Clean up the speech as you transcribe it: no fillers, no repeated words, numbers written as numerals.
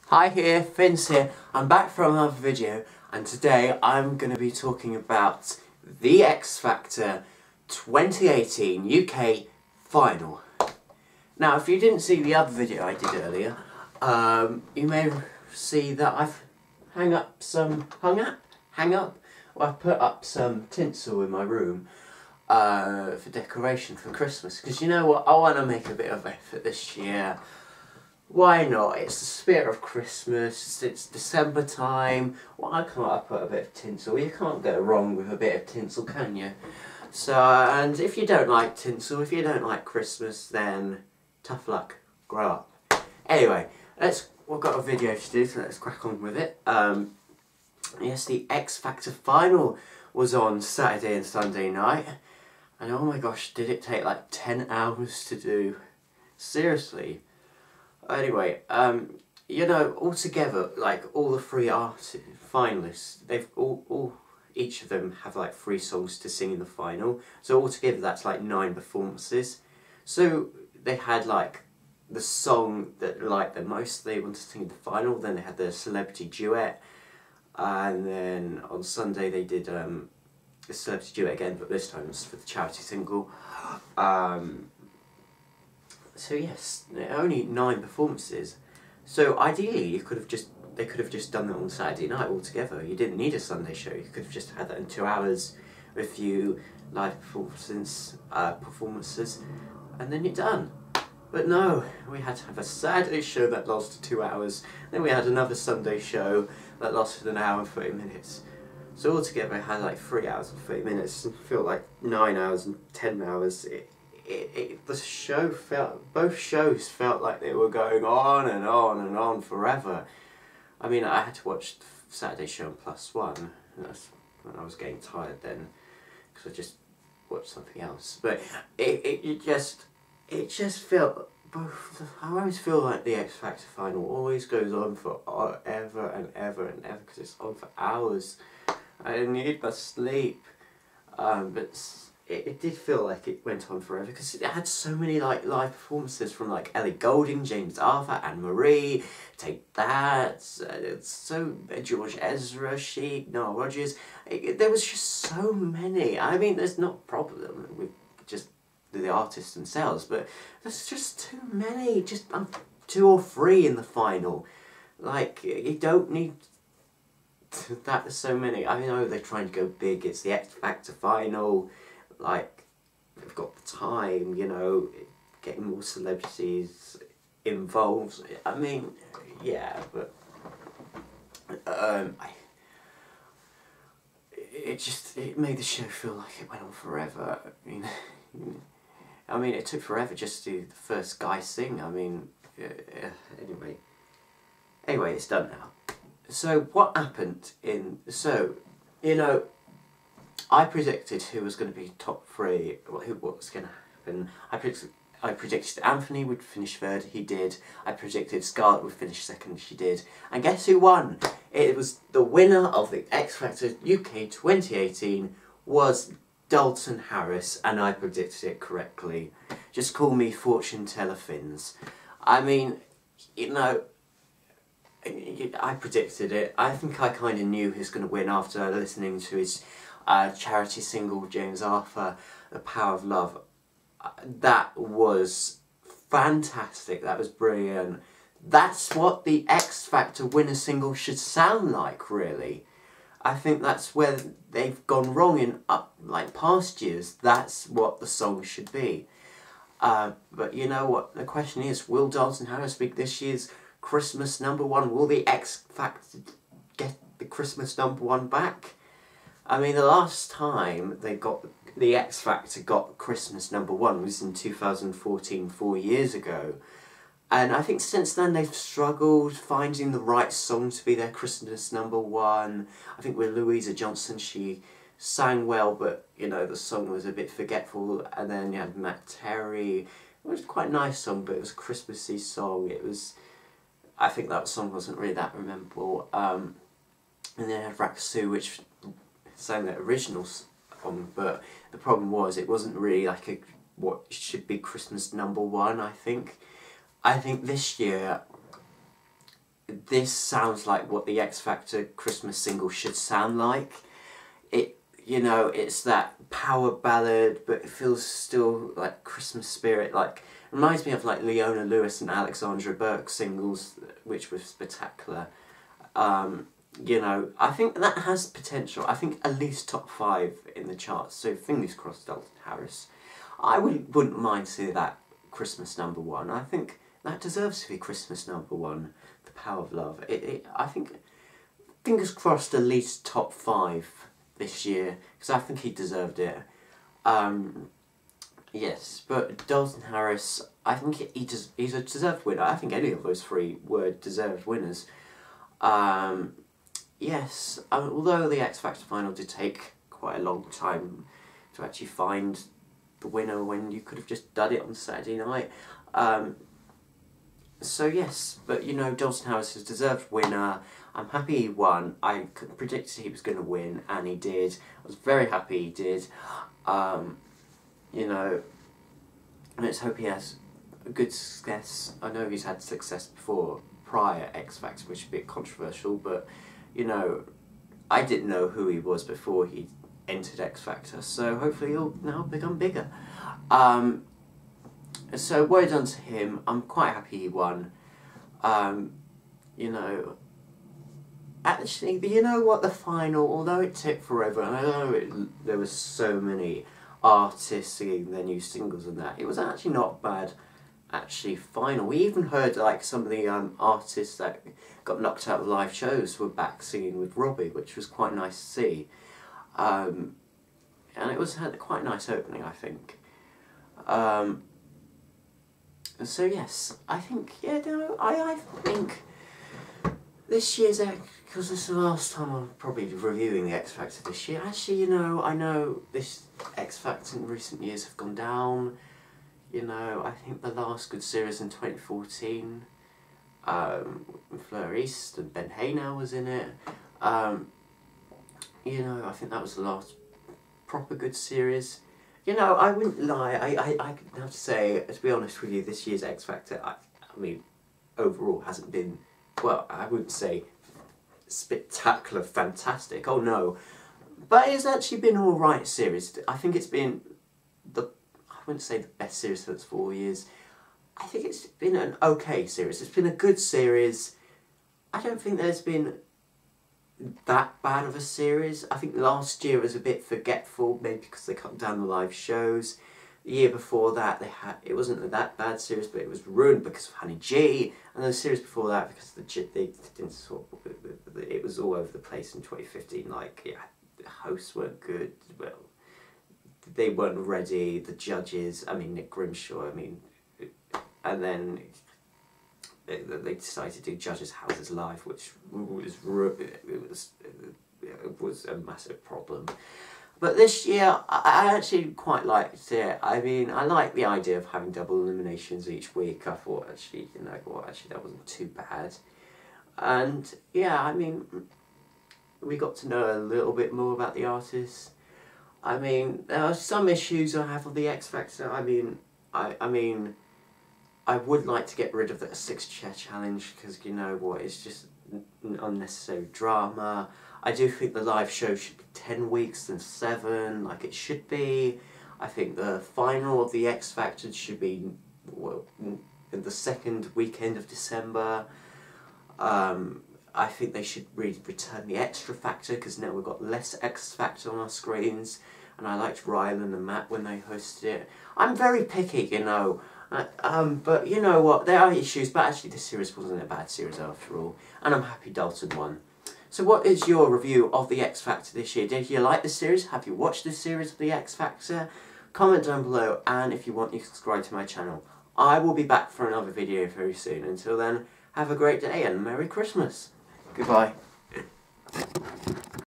Hi here, Finns here. I'm back from another video and today I'm going to be talking about the X Factor 2018 UK Final. Now if you didn't see the other video I did earlier, you may see that I've I've put up some tinsel in my room for decoration for Christmas, because you know what, I want to make a bit of effort this year. Why not? It's the spirit of Christmas, it's December time, why can't I put a bit of tinsel? You can't go wrong with a bit of tinsel, can you? So, and if you don't like tinsel, if you don't like Christmas, then tough luck, grow up. Anyway, we've got a video to do, so let's crack on with it. Yes, the X Factor final was on Saturday and Sunday night, and oh my gosh, did it take like 10 hours to do? Seriously. Anyway, you know, altogether, like all the three finalists, they've each of them have like 3 songs to sing in the final. So altogether, that's like 9 performances. So they had like the song that they liked the most, they wanted to sing in the final. Then they had the celebrity duet, and then on Sunday they did the celebrity duet again, but this time it was for the charity single. So yes, only 9 performances. So ideally, they could have just done that on Saturday night altogether. You didn't need a Sunday show. You could have just had that in 2 hours with a few live performances, and then you're done. But no, we had to have a Saturday show that lasted 2 hours. Then we had another Sunday show that lasted 1 hour and 30 minutes. So altogether, I had like 3 hours and 30 minutes. And felt like 9 hours and 10 hours. Both shows felt like they were going on and on and on forever. I mean, I had to watch the Saturday show on +1. That's when I was getting tired then, because I just watched something else. But it just felt, I always feel like the X Factor final always goes on for ever and ever and ever, because it's on for hours. I need my sleep, but it did feel like it went on forever, because it had so many like live performances from like Ellie Goulding, James Arthur, Anne Marie, Take That, George Ezra, Chic, Noel Rodgers. There was just so many. I mean, there's not a problem with just the artists themselves, but there's just too many. Just 2 or 3 in the final. Like, you don't need that so many. I know they're trying to go big. It's the X Factor final. Like, they've got the time, you know, getting more celebrities involved. I mean, yeah, but it made the show feel like it went on forever. I mean, it took forever just to do the first guy sing. I mean, anyway, it's done now. So what happened you know, I predicted who was going to be top 3, what was going to happen. I predicted Anthony would finish 3rd, he did. I predicted Scarlett would finish 2nd, she did. And guess who won? It was the winner of the X Factor UK 2018 was Dalton Harris, and I predicted it correctly. Just call me fortune teller Finns. I mean, you know, I predicted it. I think I kind of knew he was going to win after listening to his charity single, James Arthur, The Power of Love. That was fantastic, that was brilliant. That's what the X Factor winner single should sound like, really. I think that's where they've gone wrong in like past years. That's what the song should be. But you know what, the question is, will Dalton Harris be this year's Christmas #1? Will the X Factor get the Christmas #1 back? I mean, the last time the X Factor got Christmas #1 was in 2014, 4 years ago. And I think since then they've struggled finding the right song to be their Christmas #1. I think with Louisa Johnson, she sang well, but you know, the song was a bit forgetful. And then you had Matt Terry. It was quite a nice song, but it was a Christmassy song. I think that song wasn't really that memorable. And then you had Raksu, which sang the original song, but the problem was it wasn't really like what should be Christmas #1. I think this year this sounds like what the X Factor Christmas single should sound like. It, you know, it's that power ballad, but it feels still like Christmas spirit. Like, it reminds me of like Leona Lewis and Alexandra Burke singles, which was spectacular. You know, I think that has potential. I think at least top 5 in the charts. So fingers crossed, Dalton Harris. I wouldn't mind seeing that Christmas #1. I think that deserves to be Christmas #1. The Power of Love. I think, fingers crossed, at least top 5 this year, because I think he deserved it. Yes, but Dalton Harris, I think he's a deserved winner. I think any of those 3 were deserved winners. Yes, although the X Factor final did take quite a long time to actually find the winner when you could have just done it on Saturday night. So yes, but you know, Dalton Harris is a deserved winner. I'm happy he won. I predicted he was going to win, and he did. I was very happy he did. You know, let's hope he has a good success. I know he's had success before, prior X Factor, which is a bit controversial, but you know, I didn't know who he was before he entered X Factor, so hopefully he'll now become bigger. So well done to him. I'm quite happy he won. You know, actually, you know what, the final, although it took forever, and I know there was so many artists singing their new singles and that, it was actually not bad. Actually final. We even heard like some of the artists that got knocked out of live shows were back singing with Robbie, which was quite nice to see. And it had quite a nice opening, I think. So yes, I think, yeah, no, I think this year's, because this is the last time I'm probably reviewing the X Factor this year. Actually, you know, I know this X Factor in recent years have gone down. You know, I think the last good series in 2014, Fleur East and Ben Haynor was in it. You know, I think that was the last proper good series. You know, I wouldn't lie, I have to say, to be honest with you, this year's X Factor, I mean, overall hasn't been, well, I wouldn't say spectacular, fantastic, oh no, but it's actually been an alright series. I think it's been I wouldn't say the best series for the 4 years. I think it's been an okay series. It's been a good series. I don't think there's been that bad of a series. I think last year was a bit forgetful, maybe because they cut down the live shows. The year before that, it wasn't that bad series, but it was ruined because of Honey G. And the series before that, because they didn't it was all over the place in 2015. Like, yeah, the hosts weren't good. Well, they weren't ready, the judges, I mean Nick Grimshaw, I mean, and then they decided to do Judges' Houses Live, which was a massive problem. But this year, I actually quite liked it. I mean, I like the idea of having double eliminations each week. I thought, actually, you know what, actually that wasn't too bad. And yeah, I mean, we got to know a little bit more about the artists. I mean, there are some issues I have with the X Factor. I mean, I would like to get rid of the 6-chair challenge, because you know what, it's just unnecessary drama. I do think the live show should be 10 weeks than 7, like it should be. I think the final of the X Factor should be, well, in the second weekend of December. I think they should really return the Extra Factor, because now we've got less X Factor on our screens, and I liked Rylan and Matt when they hosted it. I'm very picky, you know, but you know what, there are issues, but actually this series wasn't a bad series after all, and I'm happy Dalton won. So what is your review of the X Factor this year? Did you like the series? Have you watched this series of the X Factor? Comment down below, and if you want, you can subscribe to my channel. I will be back for another video very soon. Until then, have a great day and Merry Christmas. Goodbye.